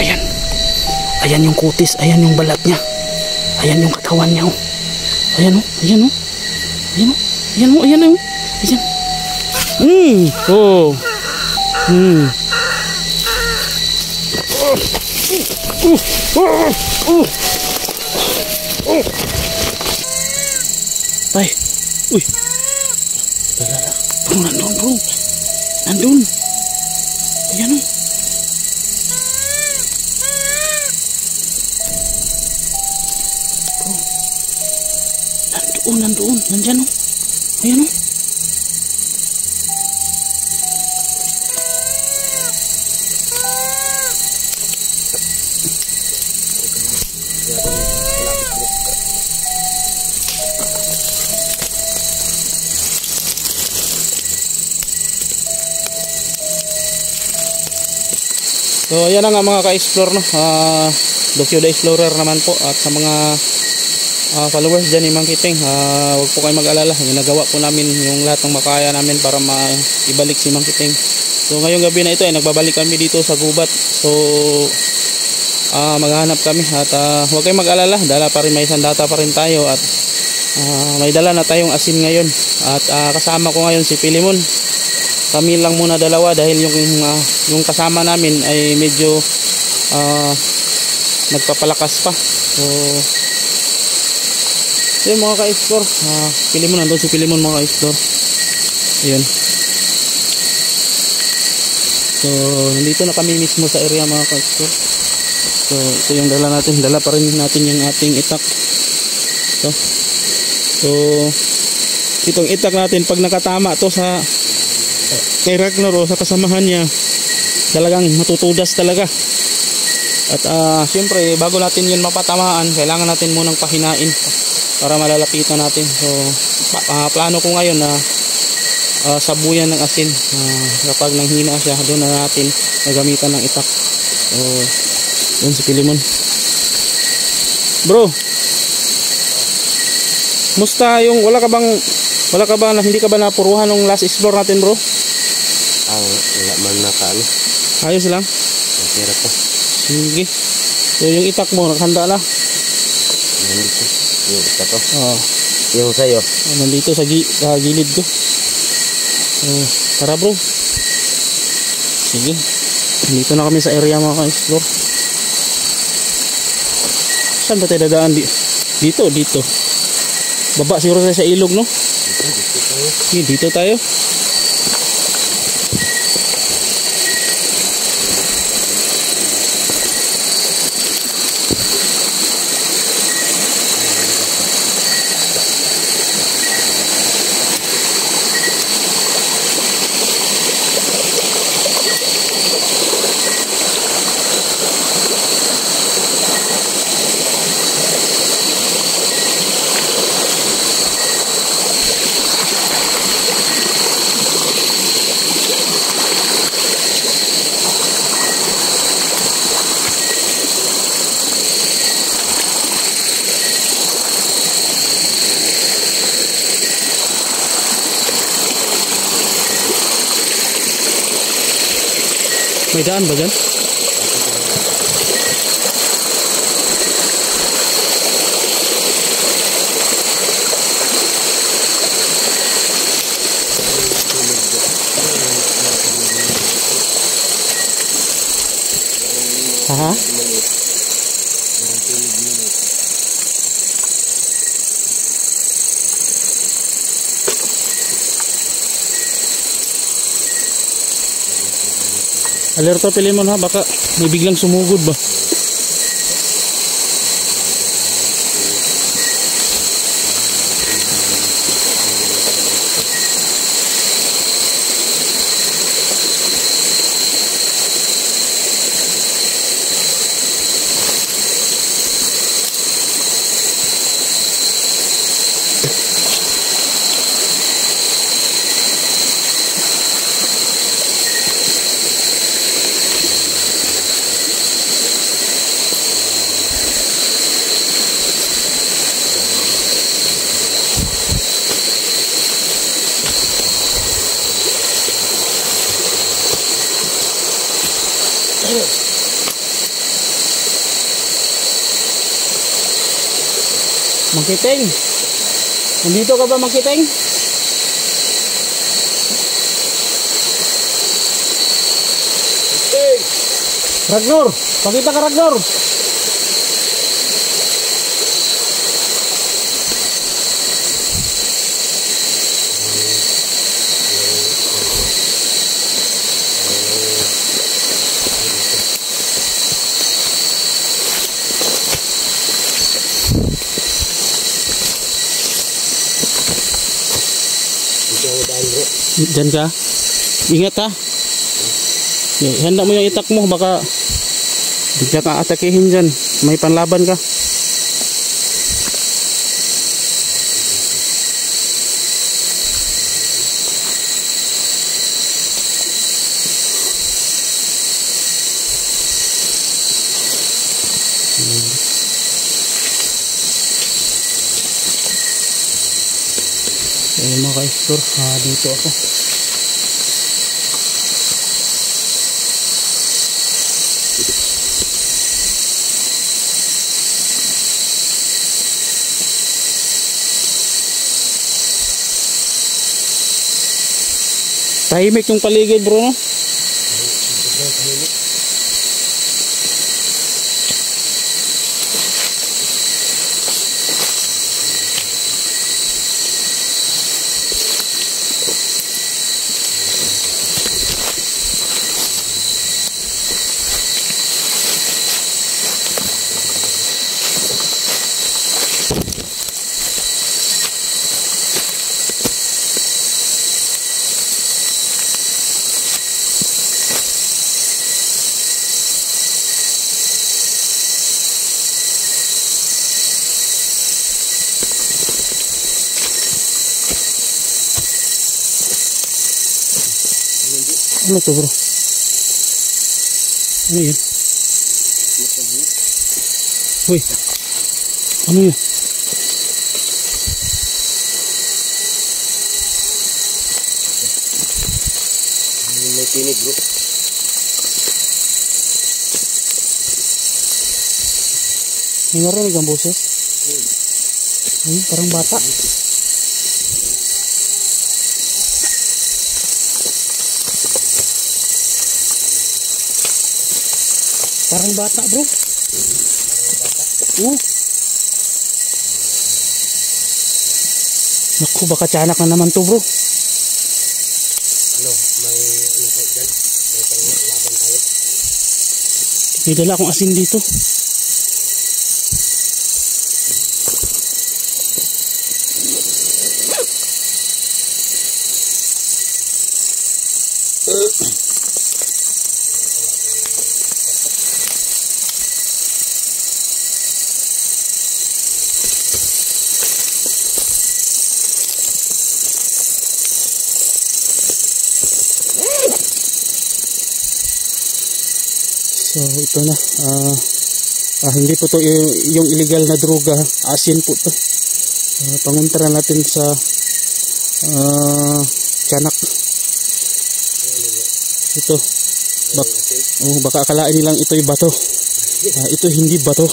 Ayan. Ayan yung kutis. Ayan yung balat niya. Ayan yung katawan niya. Oh. Ayan oh. Ayan oh. Ayan oh. Ayan oh. Ayan oh. Ayan. Oh. Tay. Uy. Bro, nandun bro. Nandun. Ayan oh. Bro. Nandoon. Nandyan oh. Ayan oh. So ayan na nga mga ka-explore no. Dokyo the Explorer naman po. At sa mga followers dyan ni Mang Kiting, huwag po kayo mag-alala. Ginagawa po namin yung lahat ng makaya namin para maibalik si Mang Kiting. So ngayong gabi na ito ay nagbabalik kami dito sa gubat. So maghahanap kami. At huwag kayong mag-alala, dala pa rin, may sandata pa rin tayo. At may dala na tayong asin ngayon. At kasama ko ngayon si Pilimon. Kami lang muna dalawa dahil yung kasama namin ay medyo nagpapalakas pa. So yun mga ka-explore, Pilimon, nandun si Pilimon mga ka-explore. Ayun. So nandito na kami mismo sa area mga ka-explore. So ito yung dala natin, dala pa rin natin yung ating itak. So itong itak natin, pag nakatama to sa kay Ragnar o sa kasamahan niya, talagang matutudas talaga. At syempre bago natin yun mapatamaan, kailangan natin munang pahinain para malalapitan natin. So plano ko ngayon na sabuyan ng asin. Kapag nanghina siya, doon na natin nagamitan ng itak. So doon si Pilimon. Bro, musta yung wala ka bang hindi ka ba napuruhan ng last explore natin bro? Wala man na ka ano. Ayos lang. Okay ra to. Sige. So yung itak mo nakahanda na. Nandito. Yung itak ko. Yung sayo. Nandito sa gilid ko. Tara bro. Sige. Nandito na kami sa area mga ka-explore. Saan ba tayo dadaan? Dito. Baba siguro tayo sa ilog no? Dito tayo. May daan ba dyan? Aha. Alerto Pilimon ha, baka may biglang sumugod ba? Mangkiting. Nandito ka ba, Mangkiting? Ragnor, pakita ka, Ragnor. Diyan ka. Ingat ha. Handa mo yung itak mo, baka bigla ka atakihin dyan. May panlaban ka. Ayun mga ka-explore, dito ako. Tahimik yung paligid, bro, no? Ano to, bro? Ano yun? Uy, ano yun? May tinig, bro. May narinig ang boses? Ay, parang bata. Parang bata, bro. Naku, baka tiyanak na naman to, bro. Ano, may ano kayo dyan? May panglaban tayo? May dala akong asin dito. So ito na, hindi po to yung illegal na droga, asin po to. Panguntra natin sa tiyanak. Ito, baka akalain nilang ito'y bato. Ito hindi bato.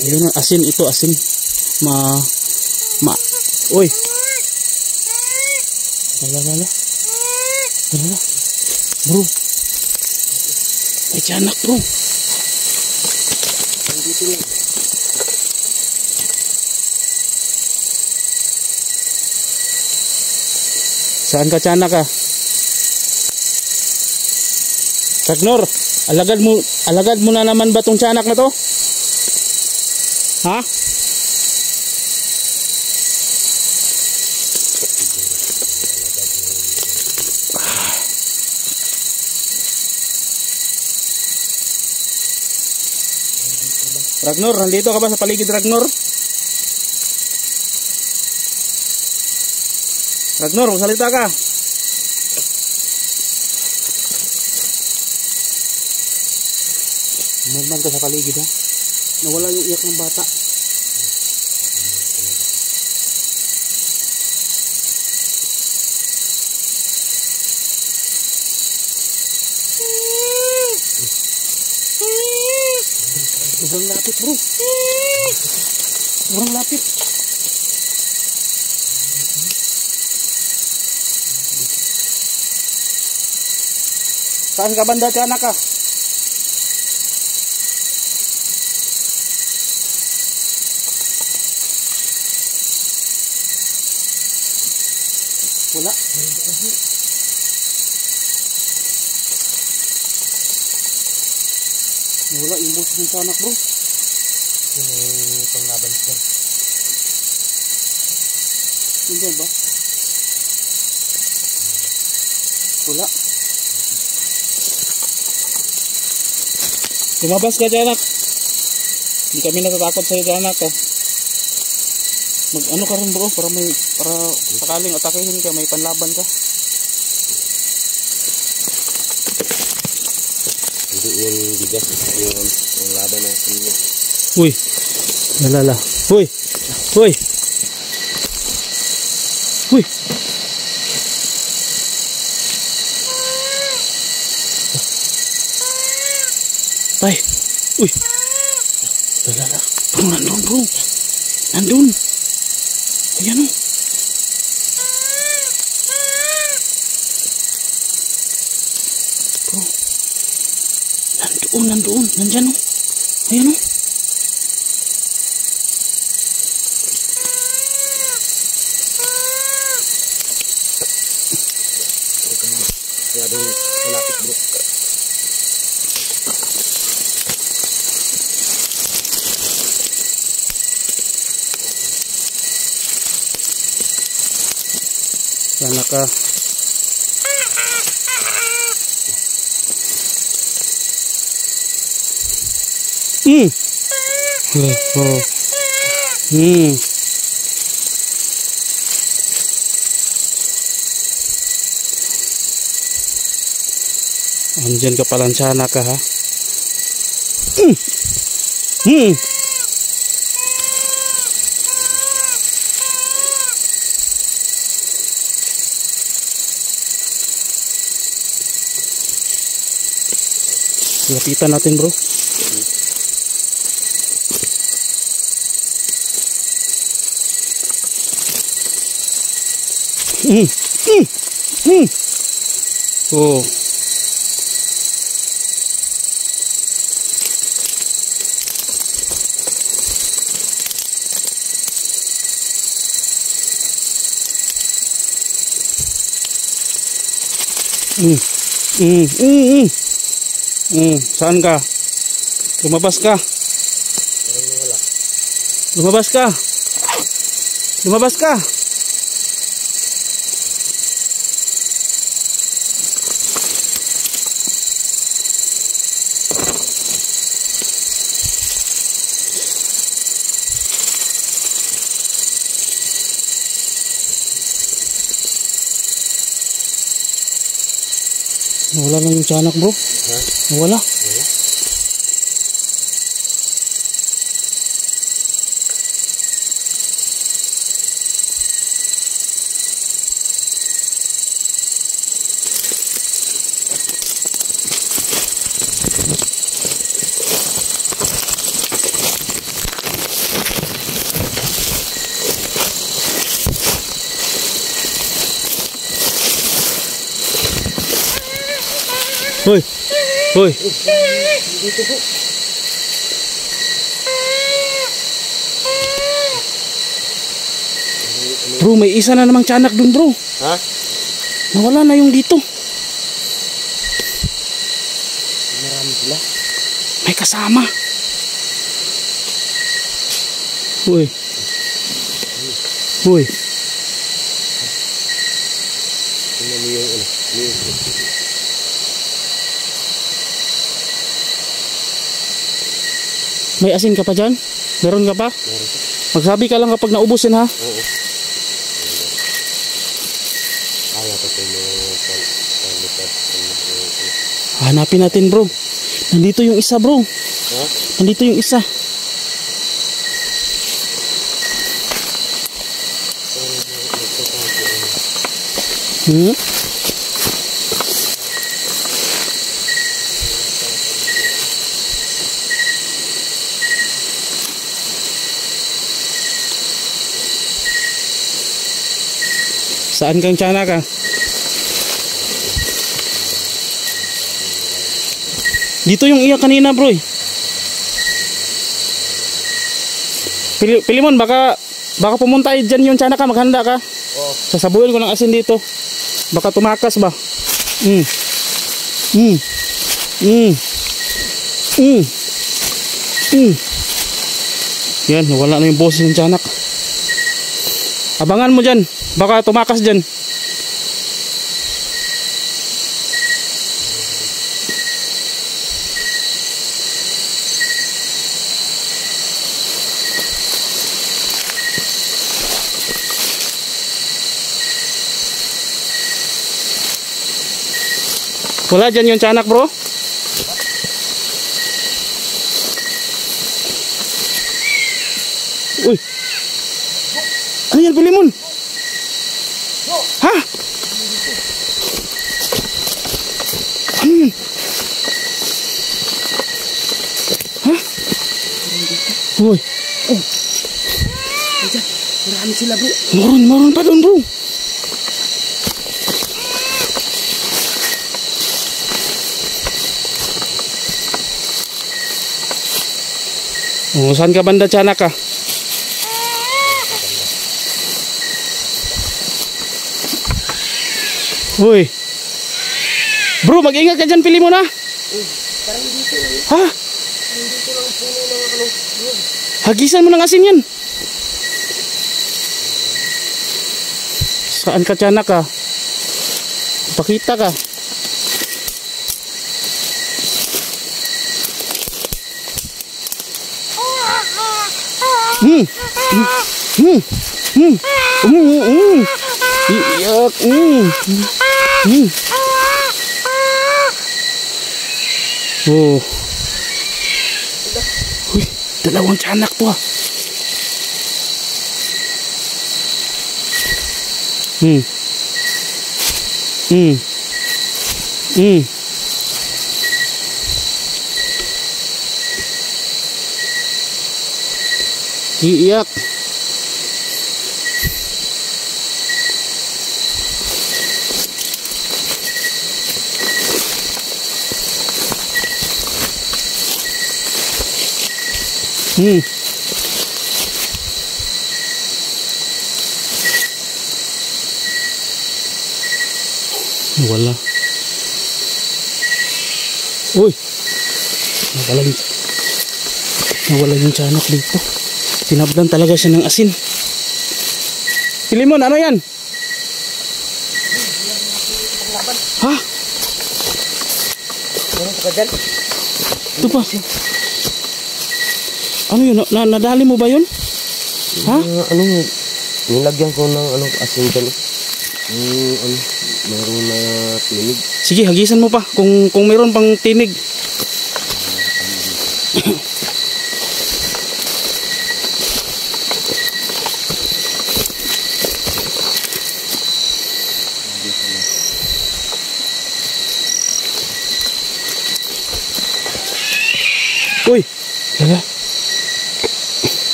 Ayun, asin ito, asin. Uy. Lala. Bro. May tiyanak, bro. Dito lang. Saan ka tiyanak ka? Ragnor, alagad mo na naman ba tong tiyanak na to? Ha? Ragnor, nandito ka ba sa paligid, Ragnor? Ragnor, magsalita ka. Normal ka sa paligid, ha? Nawala yung iyak ng bata. Sobrang lapit, bro. Sobrang lapit. Saan ka banda, tiyanak ka? Wala. Wala yung boses ng tiyanak, bro. Yung panglaban dyan. Hindi ba? Wala. Lumabas ka, tiyanak. Hindi kami natatakot sa'yo, tiyanak. Mag-ano ka rin, bro, para sakaling atakihin ka, may panlaban ka. Hindi yung bigas, yung laban ng kanyo. Uy, lalala. Uy, uy. Uy. Tay, uy. Lalala. Bro, nandun, bro. Nandun. Ayan o. Bro. Nandoon. Nandyan o. Ayan o. Masyadong malapit, bro. Sana ka. Oh. Andyan ka palang sana ka, ha? Lapitan natin, bro. Oh. Saan ka? Lumabas ka. Lumabas ka. Lumabas ka. Nawala na yung tiyanak, bro. Ha? Nawala. Wala. Hoy. Hoy. Dito po. Bro, may isa na namang tiyanak dun, bro. Ha? Nawala na yung dito. Marami sila. May kasama. Hoy. Hoy. Tingnan mo yung May asin ka pa dyan? Meron ka pa? Meron. Magsabi ka lang kapag naubusin, ha? Oo. Kaya pa ito yung palipat. Hanapin natin, bro. Nandito yung isa, bro. Ha? Nandito yung isa. Saan kang tiyanak ka? Dito yung iya kanina bro eh. Pilimon, baka pumunta dyan yung tiyanak ka, maghanda ka. Oh. Sasabuhin ko ng asin dito. Baka tumakas ba? Yan, nawala na yung boses ng tiyanak. Abangan mo dyan, baka tumakas dyan. Wala dyan yung tiyanak bro. Uy, ano yan Pilimon? Ha? Ano yan? Ha? Uy, Marami sila bro. Maroon pa doon bro. Oh, saan ka banda tiyanak ka? Uy. Bro, mag-ingat ka dyan, Pilimon ha? Ha? Hagisan mo ng asin yan. Saan ka tiyanak ka? Pakita ka. Iyak. Oh. Uy, dalawang tiyanak to ah. Iyak. Wala. Uy. Nawala yung tiyanak dito. Tinablan talaga siya ng asin. Pilimon, ano yan? Ha? Ito pa. Ano yun? Nadali mo ba yun? Ha? Nilagyan ko ng asin dyan. Meron na tinig. Sige, hagisan mo pa kung meron pang tinig. Uy, talaga.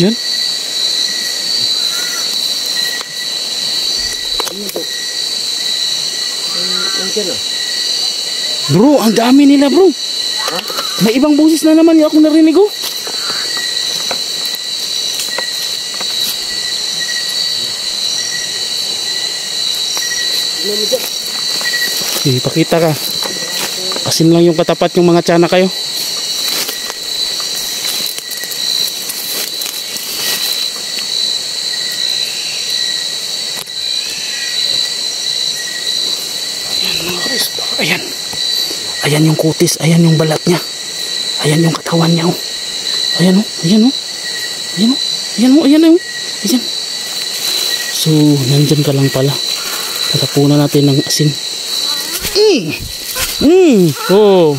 Yan. Bro, ang dami nila bro. May ibang boses na naman yung ako narinig ko. Ipakita ka. Asin lang yung katapat yung mga tiyanak kayo. Ayan. Ayan yung kutis, ayan yung balat niya. Ayan yung katawan niya. Oh. Ayan oh, ayan oh. Ayan oh. Ayan oh, ayan oh. Ayan. So, nandyan ka lang pala. Tatapunan natin ng asin. Oh.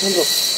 Ano?